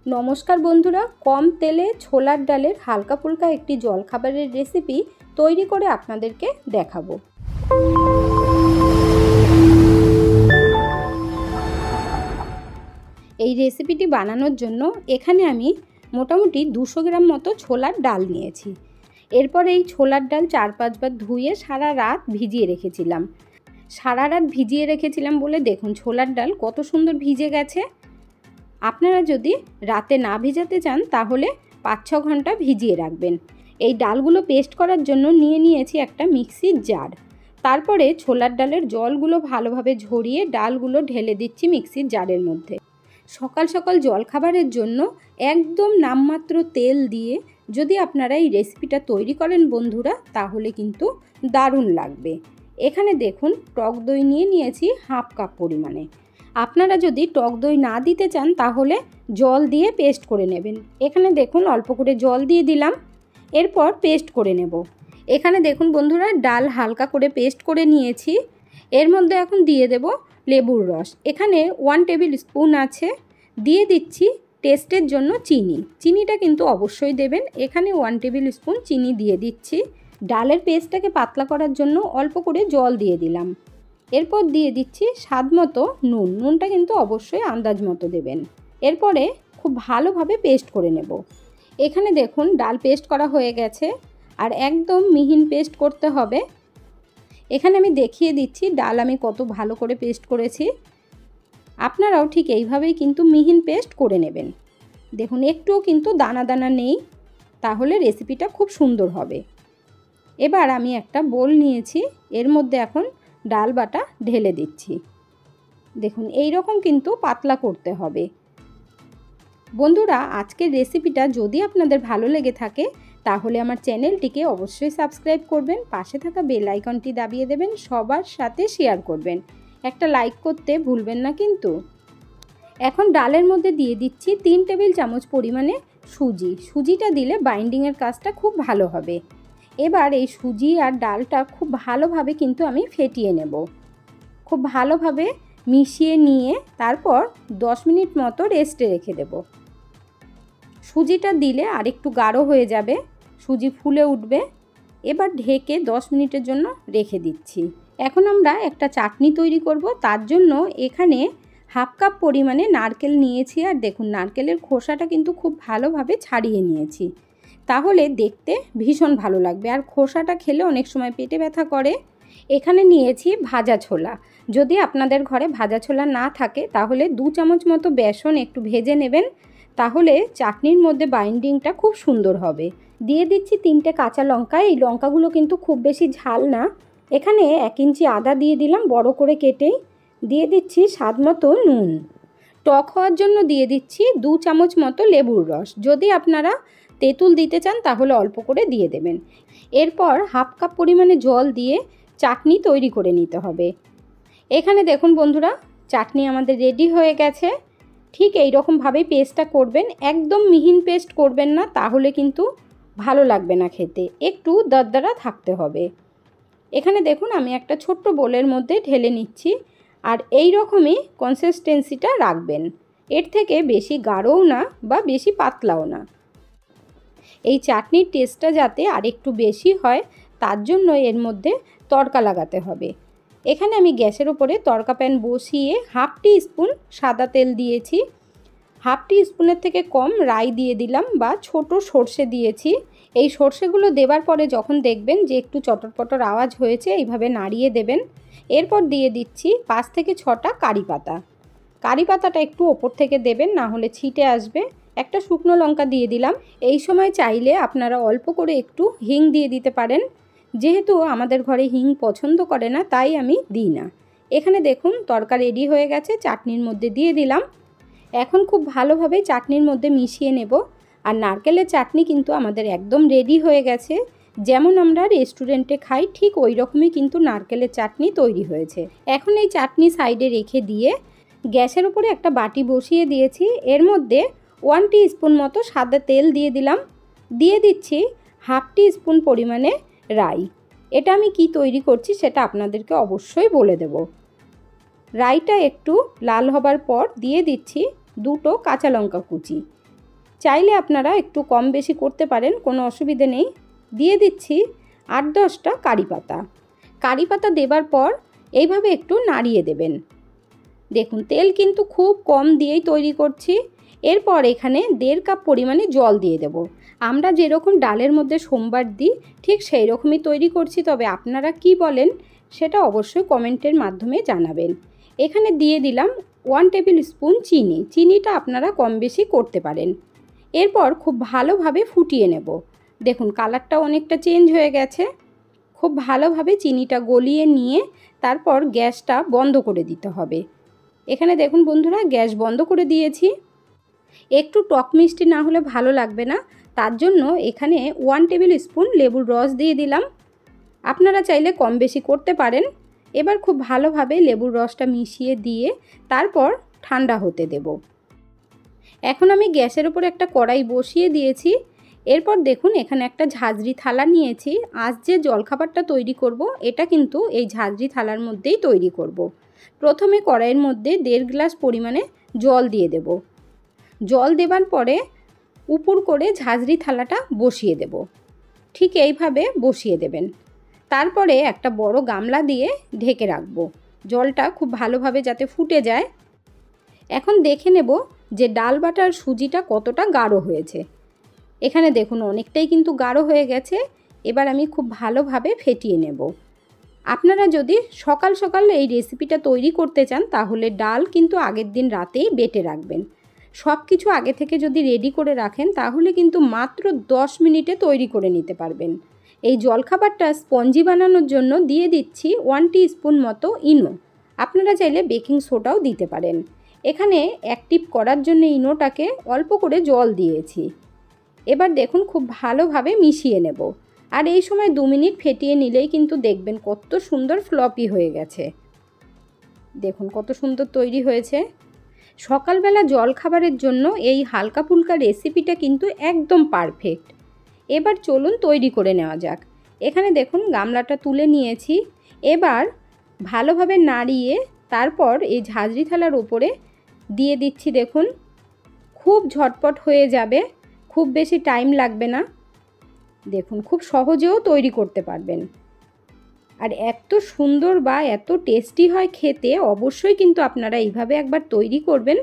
নমস্কার বন্ধুরা, কম তেলে ছোলার ডালের হালকা ফুলকা একটি জলখাবারের রেসিপি তৈরি করে আপনাদেরকে দেখাবো। এই রেসিপিটি বানানোর জন্য এখানে আমি মোটামুটি 200 গ্রাম মতো ছোলার ডাল নিয়েছি। এরপর এই ছোলার ডাল 4-5 বার ধুয়ে সারা রাত ভিজিয়ে রেখেছিলাম। বলে দেখুন ছোলার ডাল কত সুন্দর ভিজে গেছে। আপনারা যদি রাতে না ভিজাতে চান তাহলে 5-6 ঘন্টা ভিজিয়ে রাখবেন। এই ডালগুলো পেস্ট করার জন্য নিয়েছি একটা মিক্সির জার। তারপরে ছোলার ডালের জলগুলো ভালোভাবে ঝরিয়ে ডালগুলো ঢেলে দিচ্ছি মিক্সির জারের মধ্যে। সকাল সকাল জলখাবারের জন্য একদম নামমাত্র তেল দিয়ে যদি আপনারা এই রেসিপিটা তৈরি করেন বন্ধুরা, তাহলে কিন্তু দারুণ লাগবে। এখানে দেখুন টক দই নিয়েছি হাফ কাপ পরিমাণে। আপনারা যদি টক দই না দিতে চান তাহলে জল দিয়ে পেস্ট করে নেবেন। এখানে দেখুন অল্প করে জল দিয়ে দিলাম, এরপর পেস্ট করে নেব। এখানে দেখুন বন্ধুরা ডাল হালকা করে পেস্ট করে নিয়েছি। এর মধ্যে এখন দিয়ে দেব লেবুর রস। এখানে 1 টেবিল স্পুন আছে। দিয়ে দিচ্ছি টেস্টের জন্য চিনিটা কিন্তু অবশ্যই দেবেন। এখানে 1 টেবিল স্পুন চিনি দিয়ে দিচ্ছি। ডালের পেস্টটাকে পাতলা করার জন্য অল্প করে জল দিয়ে দিলাম। এরপর দিয়ে দিচ্ছি স্বাদ মতো নুনটা কিন্তু অবশ্যই আন্দাজ মতো দেবেন। এরপরে খুব ভালোভাবে পেস্ট করে নেব। এখানে দেখুন ডাল পেস্ট করা হয়ে গেছে, আর একদম মিহিন পেস্ট করতে হবে। এখানে আমি দেখিয়ে দিচ্ছি ডাল আমি কত ভালো করে পেস্ট করেছি। আপনারাও ঠিক এইভাবেই কিন্তু মিহিন পেস্ট করে নেবেন। দেখুন একটুও কিন্তু দানা দানা নেই, তাহলে রেসিপিটা খুব সুন্দর হবে। এবার আমি একটা বোল নিয়েছি, এর মধ্যে এখন ডাল বাটা ঢেলে দিচ্ছি। দেখুন এই রকম কিন্তু পাতলা করতে হবে। বন্ধুরা আজকের রেসিপিটা যদি আপনাদের ভালো লেগে থাকে তাহলে আমার চ্যানেলটিকে অবশ্যই সাবস্ক্রাইব করবেন, পাশে থাকা বেল আইকনটি দাবিয়ে দেবেন, সবার সাথে শেয়ার করবেন, একটা লাইক করতে ভুলবেন না কিন্তু। এখন ডালের মধ্যে দিয়ে দিচ্ছি 3 টেবিল চামচ পরিমাণে সুজিটা দিলে বাইন্ডিংয়ের কাজটা খুব ভালো হবে। এবার এই সুজি আর ডালটা খুব ভালোভাবে কিন্তু আমি ফেটিয়ে নেব। খুব ভালোভাবে মিশিয়ে নিয়ে তারপর 10 মিনিট মতো রেস্টে রেখে দেব। সুজিটা দিলে আর একটু গাঢ় হয়ে যাবে, সুজি ফুলে উঠবে। এবার ঢেকে 10 মিনিটের জন্য রেখে দিচ্ছি। এখন আমরা একটা চাটনি তৈরি করব। তার জন্য এখানে হাফ কাপ পরিমাণে নারকেল নিয়েছি, আর দেখুন নারকেলের খোসাটা কিন্তু খুব ভালোভাবে ছাড়িয়ে নিয়েছি, তাহলে দেখতে ভীষণ ভালো লাগবে। আর খোসাটা খেলে অনেক সময় পেটে ব্যথা করে। এখানে নিয়েছি ভাজা ছোলা। যদি আপনাদের ঘরে ভাজা ছোলা না থাকে তাহলে 2 চামচ মতো বেসন একটু ভেজে নেবেন, তাহলে চাটনির মধ্যে বাইন্ডিংটা খুব সুন্দর হবে। দিয়ে দিচ্ছি 3টে কাঁচা লঙ্কা। এই লঙ্কাগুলো কিন্তু খুব বেশি ঝাল না। এখানে 1 ইঞ্চি আদা দিয়ে দিলাম বড় করে কেটে। দিয়ে দিচ্ছি স্বাদ মতো নুন। টক হওয়ার জন্য দিয়ে দিচ্ছি 2 চামচ মতো লেবুর রস। যদি আপনারা তেঁতুল দিতে চান তাহলে অল্প করে দিয়ে দেবেন। এরপর হাফ কাপ পরিমাণে জল দিয়ে চাটনি তৈরি করে নিতে হবে। এখানে দেখুন বন্ধুরা চাটনি আমাদের রেডি হয়ে গেছে। ঠিক এই রকমভাবেই পেস্টটা করবেন, একদম মিহিন পেস্ট করবেন না, তাহলে কিন্তু ভালো লাগবে না খেতে, একটু দরদরা থাকতে হবে। এখানে দেখুন আমি একটা ছোট্ট বোলের মধ্যে ঢেলে নিচ্ছি, আর এই রকমই কনসিস্টেন্সিটা রাখবেন। এর থেকে বেশি গাঢ়ও না বা বেশি পাতলাও না। এই চাটনির টেস্টটা যাতে আর একটু বেশি হয় তার জন্য এর মধ্যে তড়কা লাগাতে হবে। এখানে আমি গ্যাসের উপরে তড়কা প্যান বসিয়ে হাফ টি স্পুন সাদা তেল দিয়েছি। হাফ টি স্পুনের থেকে কম রাই দিয়ে দিলাম বা ছোট সর্ষে দিয়েছি। এই সর্ষেগুলো দেওয়ার পরে যখন দেখবেন যে একটু চটর পটর আওয়াজ হয়েছে, এইভাবে নাড়িয়ে দেবেন। এরপর দিয়ে দিচ্ছি 5 থেকে 6টা কারি পাতা। কারি পাতাটা একটু ওপর থেকে দেবেন, না হলে ছিটে আসবে। একটা শুকনো লঙ্কা দিয়ে দিলাম। এই সময় চাইলে আপনারা অল্প করে একটু হিং দিয়ে দিতে পারেন। যেহেতু আমাদের ঘরে হিং পছন্দ করে না তাই আমি দিই না। এখানে দেখুন তড়কা রেডি হয়ে গেছে, চাটনির মধ্যে দিয়ে দিলাম। এখন খুব ভালোভাবে চাটনির মধ্যে মিশিয়ে নেব। আর নারকেলের চাটনি কিন্তু আমাদের একদম রেডি হয়ে গেছে। যেমন আমরা রেস্টুরেন্টে খাই ঠিক ওই রকমই কিন্তু নারকেলের চাটনি তৈরি হয়েছে। এখন এই চাটনি সাইডে রেখে দিয়ে গ্যাসের উপরে একটা বাটি বসিয়ে দিয়েছি। এর মধ্যে 1 টিস্পুন মতো সাদা তেল দিয়ে দিলাম। দিয়ে দিচ্ছি হাফ টি স্পুন পরিমাণে রাই। এটা আমি কি তৈরি করছি সেটা আপনাদেরকে অবশ্যই বলে দেব। রাইটা একটু লাল হবার পর দিয়ে দিচ্ছি 2টো কাঁচা লঙ্কা কুচি। চাইলে আপনারা একটু কম বেশি করতে পারেন, কোনো অসুবিধে নেই। দিয়ে দিচ্ছি 8-10টা কারি পাতা। কারি পাতা দেবার পর এইভাবে একটু নাড়িয়ে দেবেন। দেখুন তেল কিন্তু খুব কম দিয়েই তৈরি করছি। এরপর এখানে 1.5 কাপ পরিমাণে জল দিয়ে দেব। আমরা যেরকম ডালের মধ্যে সোমবার দিই ঠিক সেই রকমই তৈরি করছি, তবে আপনারা কি বলেন সেটা অবশ্যই কমেন্টের মাধ্যমে জানাবেন। এখানে দিয়ে দিলাম 1 টেবিল স্পুন চিনি। চিনিটা আপনারা কম বেশি করতে পারেন। এরপর খুব ভালোভাবে ফুটিয়ে নেব। দেখুন কালারটা অনেকটা চেঞ্জ হয়ে গেছে। খুব ভালোভাবে চিনিটা গলিয়ে নিয়ে তারপর গ্যাসটা বন্ধ করে দিতে হবে। এখানে দেখুন বন্ধুরা গ্যাস বন্ধ করে দিয়েছি। একটু টক মিষ্টি না হলে ভালো লাগবে না, তার জন্য এখানে 1 টেবিল স্পুন লেবুর রস দিয়ে দিলাম। আপনারা চাইলে কম বেশি করতে পারেন। এবার খুব ভালোভাবে লেবুর রসটা মিশিয়ে দিয়ে তারপর ঠান্ডা হতে দেব। এখন আমি গ্যাসের উপর একটা কড়াই বসিয়ে দিয়েছি। এরপর দেখুন এখানে একটা ঝাঁঝরি থালা নিয়েছি। আজ যে জলখাবারটা তৈরি করব এটা কিন্তু এই ঝাঁঝরি থালার মধ্যেই তৈরি করব। প্রথমে কড়াইয়ের মধ্যে 1.5 গ্লাস পরিমাণে জল দিয়ে দেব। জল দেবার পরে উপর করে ঝাঁঝরি থালাটা বসিয়ে দেব। ঠিক এইভাবে বসিয়ে দেবেন। তারপরে একটা বড় গামলা দিয়ে ঢেকে রাখবো, জলটা খুব ভালোভাবে যাতে ফুটে যায়। এখন দেখে নেব যে ডাল বাটার সুজিটা কতটা গাঢ় হয়েছে। এখানে দেখুন অনেকটাই কিন্তু গাঢ় হয়ে গেছে। এবার আমি খুব ভালোভাবে ফেটিয়ে নেব। আপনারা যদি সকাল সকাল এই রেসিপিটা তৈরি করতে চান তাহলে ডাল কিন্তু আগের দিন রাতেই বেটে রাখবেন। সব কিছু আগে থেকে যদি রেডি করে রাখেন তাহলে কিন্তু মাত্র 10 মিনিটে তৈরি করে নিতে পারবেন। এই জলখাবারটা স্পঞ্জি বানানোর জন্য দিয়ে দিচ্ছি 1 টিস্পুন মতো ইনো। আপনারা চাইলে বেকিং সোডাও দিতে পারেন। এখানে অ্যাক্টিভ করার জন্য ইনোটাকে অল্প করে জল দিয়েছি। এবার দেখুন খুব ভালোভাবে মিশিয়ে নেব। আর এই সময় 2 মিনিট ফেটিয়ে নিলেই কিন্তু দেখবেন কত সুন্দর ফ্লপি হয়ে গেছে। দেখুন কত সুন্দর তৈরি হয়েছে। সকালবেলা জলখাবারের জন্য এই হালকা ফুলকা রেসিপিটা কিন্তু একদম পারফেক্ট। এবার চলুন তৈরি করে নেওয়া যাক। এখানে দেখুন গামলাটা তুলে নিয়েছি। এবার ভালোভাবে নাড়িয়ে তারপর এই ঝাঁঝরি থালার উপরে দিয়ে দিচ্ছি। দেখুন খুব ঝটপট হয়ে যাবে, খুব বেশি টাইম লাগবে না। দেখুন খুব সহজেও তৈরি করতে পারবেন। আর এত সুন্দর বা এত টেস্টি হয় খেতে, অবশ্যই কিন্তু আপনারা এইভাবে একবার তৈরি করবেন।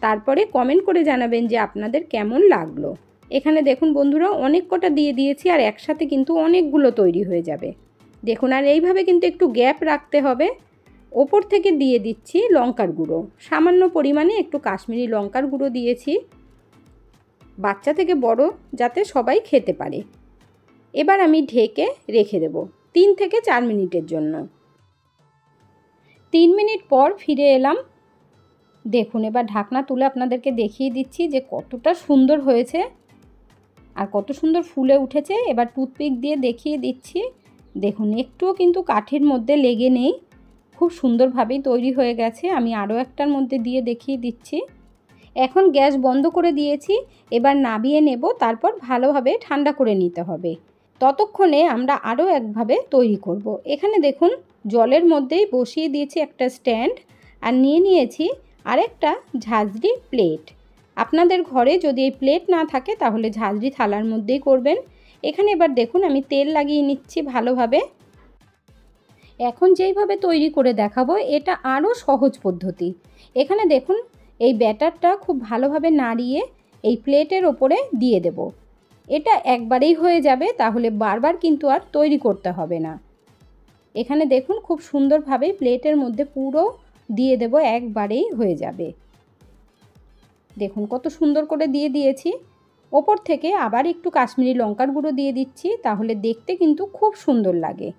তারপরে কমেন্ট করে জানাবেন যে আপনাদের কেমন লাগলো। এখানে দেখুন বন্ধুরা অনেক কটা দিয়ে দিয়েছি আর একসাথে কিন্তু অনেকগুলো তৈরি হয়ে যাবে। দেখুন আর এইভাবে কিন্তু একটু গ্যাপ রাখতে হবে। ওপর থেকে দিয়ে দিচ্ছি লঙ্কার গুঁড়ো, সামান্য পরিমাণে একটু কাশ্মীরি লঙ্কার গুঁড়ো দিয়েছি, বাচ্চা থেকে বড় যাতে সবাই খেতে পারে। এবার আমি ঢেকে রেখে দেব 3 থেকে 4 মিনিটের জন্য। 3 মিনিট পর ফিরে এলাম। দেখুন এবার ঢাকনা তুলে আপনাদেরকে দেখিয়ে দিচ্ছি যে কতটা সুন্দর হয়েছে আর কত সুন্দর ফুলে উঠেছে। এবার টুথপিক দিয়ে দেখিয়ে দিচ্ছি। দেখুন একটুও কিন্তু কাঠির মধ্যে লেগে নেই, খুব সুন্দরভাবেই তৈরি হয়ে গেছে। আমি আরও একটার মধ্যে দিয়ে দেখিয়ে দিচ্ছি। এখন গ্যাস বন্ধ করে দিয়েছি। এবার নামিয়ে নেব, তারপর ভালোভাবে ঠান্ডা করে নিতে হবে। ততক্ষণে আমরা আরও একভাবে তৈরি করব। এখানে দেখুন জলের মধ্যেই বসিয়ে দিয়েছি একটা স্ট্যান্ড আর নিয়ে নিয়েছি আরেকটা ঝাঁঝরি প্লেট। আপনাদের ঘরে যদি এই প্লেট না থাকে তাহলে ঝাঁঝরি থালার মধ্যেই করবেন। এখানে এবার দেখুন আমি তেল লাগিয়ে নিচ্ছি ভালোভাবে। এখন যেইভাবে তৈরি করে দেখাবো এটা আরও সহজ পদ্ধতি। এখানে দেখুন এই ব্যাটারটা খুব ভালোভাবে নাড়িয়ে এই প্লেটের ওপরে দিয়ে দেব। এটা একবারেই হয়ে যাবে, তাহলে বারবার কিন্তু আর তৈরি করতে হবে না। এখানে দেখুন খুব সুন্দরভাবে প্লেটের মধ্যে পুরো দিয়ে দেব, একবারেই হয়ে যাবে। দেখুন কত সুন্দর করে দিয়ে দিয়েছি। ওপর থেকে আবার একটু কাশ্মীরি লঙ্কার গুঁড়ো দিয়ে দিচ্ছি, তাহলে দেখতে কিন্তু খুব সুন্দর লাগে।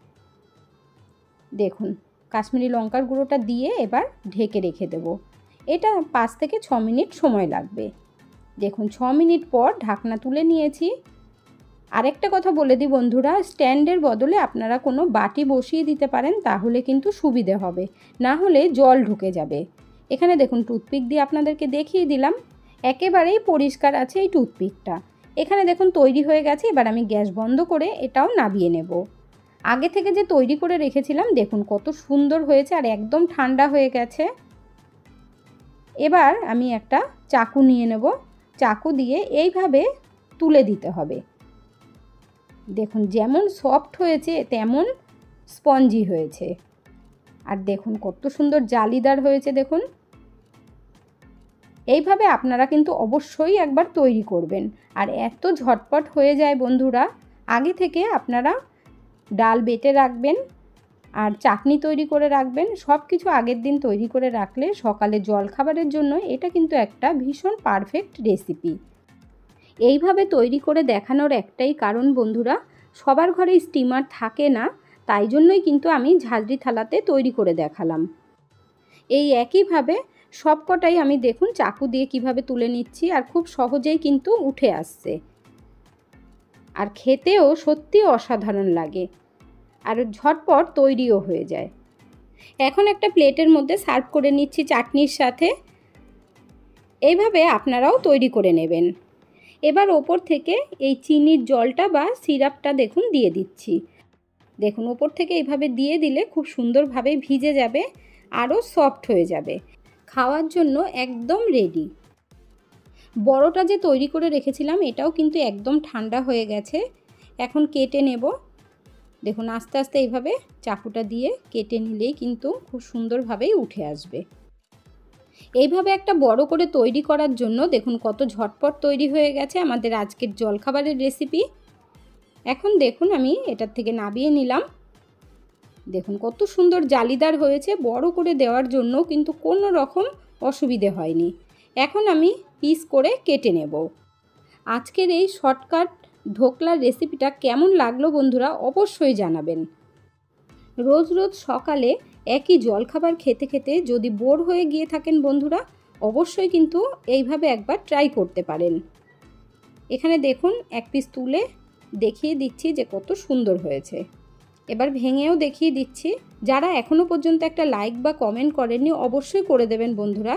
দেখুন কাশ্মীরি লঙ্কার গুঁড়োটা দিয়ে এবার ঢেকে রেখে দেব। এটা 5 থেকে 6 মিনিট সময় লাগবে। দেখুন 6 মিনিট পর ঢাকনা তুলে নিয়েছি। আরেকটা কথা বলে দিই বন্ধুরা, স্ট্যান্ডের বদলে আপনারা কোনো বাটি বসিয়ে দিতে পারেন, তাহলে কিন্তু সুবিধে হবে, না হলে জল ঢুকে যাবে। এখানে দেখুন টুথপিক দিয়ে আপনাদেরকে দেখিয়ে দিলাম, একেবারেই পরিষ্কার আছে এই টুথপিকটা। এখানে দেখুন তৈরি হয়ে গেছে। এবার আমি গ্যাস বন্ধ করে এটাও নামিয়ে নেব। আগে থেকে যে তৈরি করে রেখেছিলাম দেখুন কত সুন্দর হয়েছে আর একদম ঠান্ডা হয়ে গেছে। এবার আমি একটা চাকু নিয়ে নেব। চাকু দিয়ে এইভাবে তুলে দিতে হবে। দেখুন যেমন সফট হয়েছে তেমন স্পঞ্জি হয়েছে। আর দেখুন কত সুন্দর জালিদার হয়েছে দেখুন। এইভাবে আপনারা কিন্তু অবশ্যই একবার তৈরি করবেন। আর এত ঝটপট হয়ে যায় বন্ধুরা। আগে থেকে আপনারা ডাল বেটে রাখবেন আর চাটনি তৈরি করে রাখবেন। সব কিছু আগের দিন তৈরি করে রাখলে সকালে জলখাবারের জন্য এটা কিন্তু একটা ভীষণ পারফেক্ট রেসিপি। এইভাবে তৈরি করে দেখানোর একটাই কারণ বন্ধুরা, সবার ঘরে স্টিমার থাকে না, তাই জন্যই কিন্তু আমি ঝাঁঝরি থালাতে তৈরি করে দেখালাম। এই একইভাবে সবকটাই আমি দেখুন চাকু দিয়ে কিভাবে তুলে নিচ্ছি আর খুব সহজেই কিন্তু উঠে আসছে। আর খেতেও সত্যি অসাধারণ লাগে আর ঝটপট তৈরিও হয়ে যায়। এখন একটা প্লেটের মধ্যে সার্ভ করে নিচ্ছি চাটনির সাথে। এইভাবে আপনারাও তৈরি করে নেবেন। এবার ওপর থেকে এই চিনির জলটা বা সিরাপটা দেখুন দিয়ে দিচ্ছি। দেখুন ওপর থেকে এইভাবে দিয়ে দিলে খুব সুন্দরভাবে ভিজে যাবে, আরও সফট হয়ে যাবে। খাওয়ার জন্য একদম রেডি। বড়টা যে তৈরি করে রেখেছিলাম এটাও কিন্তু একদম ঠান্ডা হয়ে গেছে। এখন কেটে নেব। দেখুন আস্তে আস্তে এইভাবে চাকুটা দিয়ে কেটে নিলেই কিন্তু খুব সুন্দরভাবেই উঠে আসবে। এইভাবে একটা বড় করে তৈরি করার জন্য দেখুন কত ঝটপট তৈরি হয়ে গেছে আমাদের আজকের জলখাবারের রেসিপি। এখন দেখুন আমি এটার থেকে নামিয়ে নিলাম। দেখুন কত সুন্দর জালিদার হয়েছে। বড় করে দেওয়ার জন্য কিন্তু কোনো রকম অসুবিধে হয়নি। এখন আমি পিস করে কেটে নেব। আজকের এই শর্টকাট ঢোকলার রেসিপিটা কেমন লাগলো বন্ধুরা অবশ্যই জানাবেন। রোজ রোজ সকালে একই জলখাবার খেতে খেতে যদি বোর হয়ে গিয়ে থাকেন বন্ধুরা, অবশ্যই কিন্তু এইভাবে একবার ট্রাই করতে পারেন। এখানে দেখুন এক পিস তুলে দেখিয়ে দিচ্ছি যে কত সুন্দর হয়েছে। এবার ভেঙেও দেখিয়ে দিচ্ছি। যারা এখনও পর্যন্ত একটা লাইক বা কমেন্ট করেননি অবশ্যই করে দেবেন বন্ধুরা।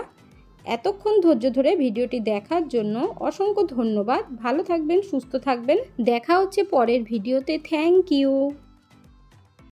এতক্ষণ ধৈর্য ধরে ভিডিওটি দেখার জন্য অসংখ্য ধন্যবাদ। ভালো থাকবেন, সুস্থ থাকবেন। দেখা হচ্ছে পরের ভিডিওতে। Thank you.